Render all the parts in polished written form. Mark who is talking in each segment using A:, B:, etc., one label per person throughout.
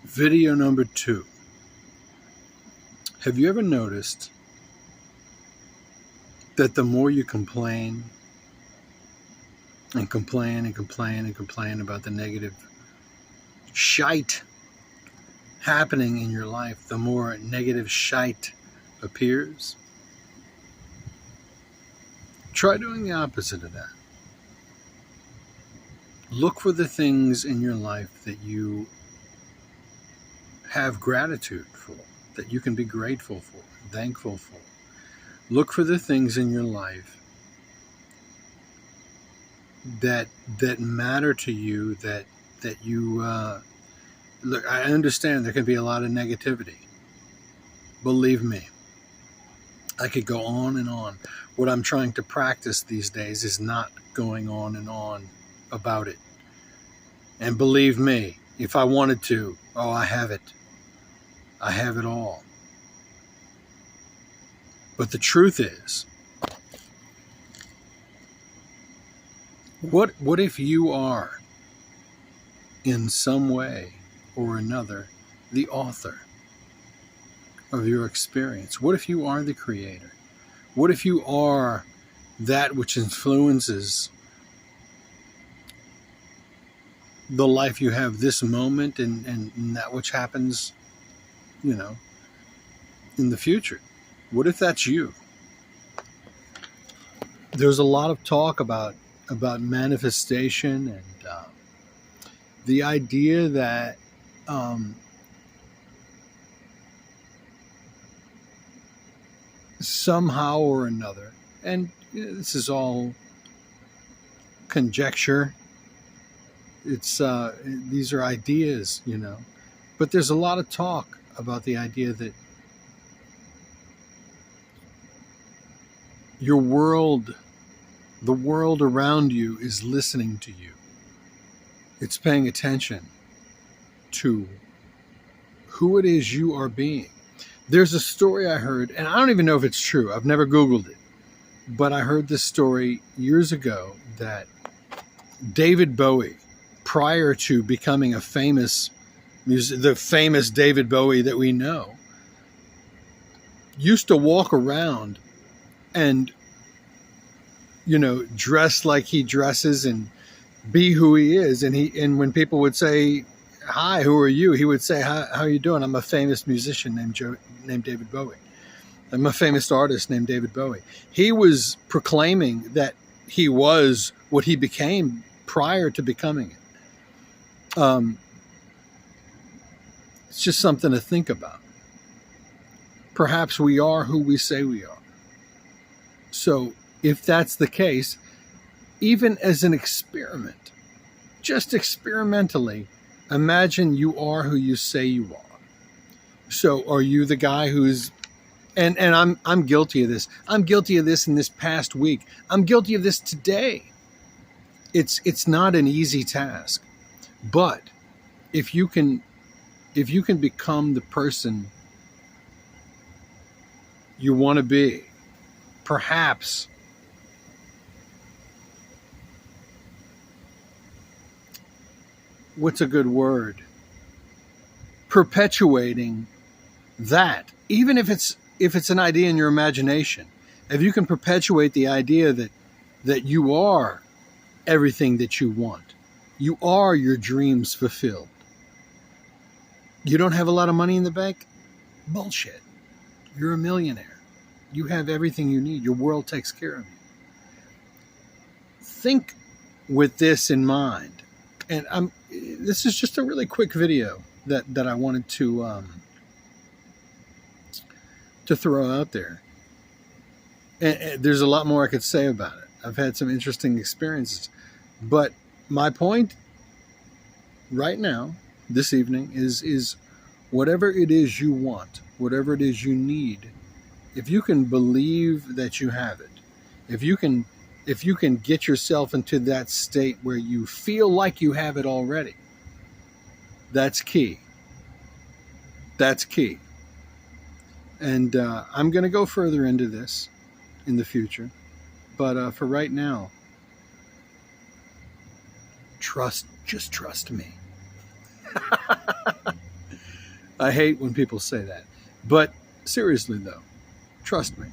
A: Video number 2. Have you ever noticed that the more you complain and complain and complain and complain about the negative shite happening in your life, the more negative shite appears? Try doing the opposite of that. Look for the things in your life that you have gratitude for, that you can be grateful for, thankful for. Look for the things in your life that matter to you, that you look. I understand there can be a lot of negativity. Believe me, I could go on and on. What I'm trying to practice these days is not going on and on about it. And believe me, if I wanted to, I have it. I have it all. But the truth is, what if you are, in some way or another, the author of your experience? What if you are the creator? What if you are that which influences the life you have this moment and that which happens, in the future? What if that's you? There's a lot of talk about manifestation and the idea that somehow or another, and this is all conjecture, it's these are ideas, but there's a lot of talk about the idea that your world, the world around you, is listening to you. It's paying attention to who it is you are being. There's a story I heard, and I don't even know if it's true. I've never Googled it. But I heard this story years ago that David Bowie, prior to becoming a famous the famous David Bowie that we know, used to walk around and, dress like he dresses and be who he is. And when people would say, "Hi, who are you?" he would say, "How are you doing? I'm a famous musician named David Bowie. I'm a famous artist named David Bowie." He was proclaiming that he was what he became prior to becoming it. It's just something to think about. Perhaps we are who we say we are. So if that's the case, even as an experiment, just experimentally, imagine you are who you say you are. So are you the guy who's, and I'm guilty of this. I'm guilty of this in this past week. I'm guilty of this today. It's not an easy task, but if you can become the person you want to be, perhaps what's a good word? Perpetuating that, even if it's an idea in your imagination, if you can perpetuate the idea that you are everything that you want, you are your dreams fulfilled. You don't have a lot of money in the bank? Bullshit. You're a millionaire. You have everything you need. Your world takes care of you. Think with this in mind. And this is just a really quick video that I wanted to throw out there. And there's a lot more I could say about it. I've had some interesting experiences. But my point right now, this evening, is whatever it is you want, whatever it is you need, if you can believe that you have it, if you can get yourself into that state where you feel like you have it already, that's key. That's key. And I'm going to go further into this in the future. But for right now, just trust me. I hate when people say that. But seriously, though, trust me.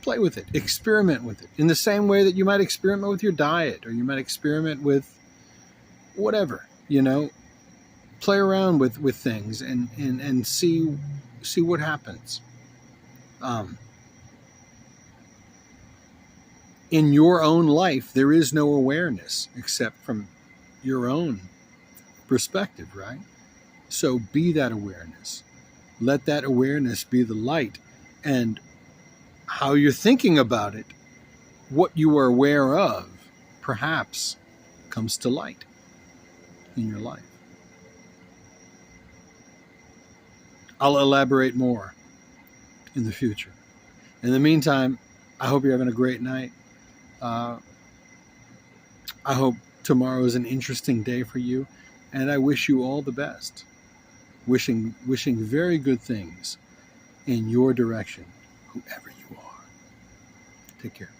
A: Play with it. Experiment with it. In the same way that you might experiment with your diet, or you might experiment with whatever, play around with things and see what happens. In your own life, there is no awareness except from your own perspective, right? So be that awareness. Let that awareness be the light. And how you're thinking about it, what you are aware of, perhaps comes to light in your life. I'll elaborate more in the future. In the meantime, I hope you're having a great night. I hope tomorrow is an interesting day for you, and I wish you all the best. Wishing very good things in your direction, whoever you are. Take care.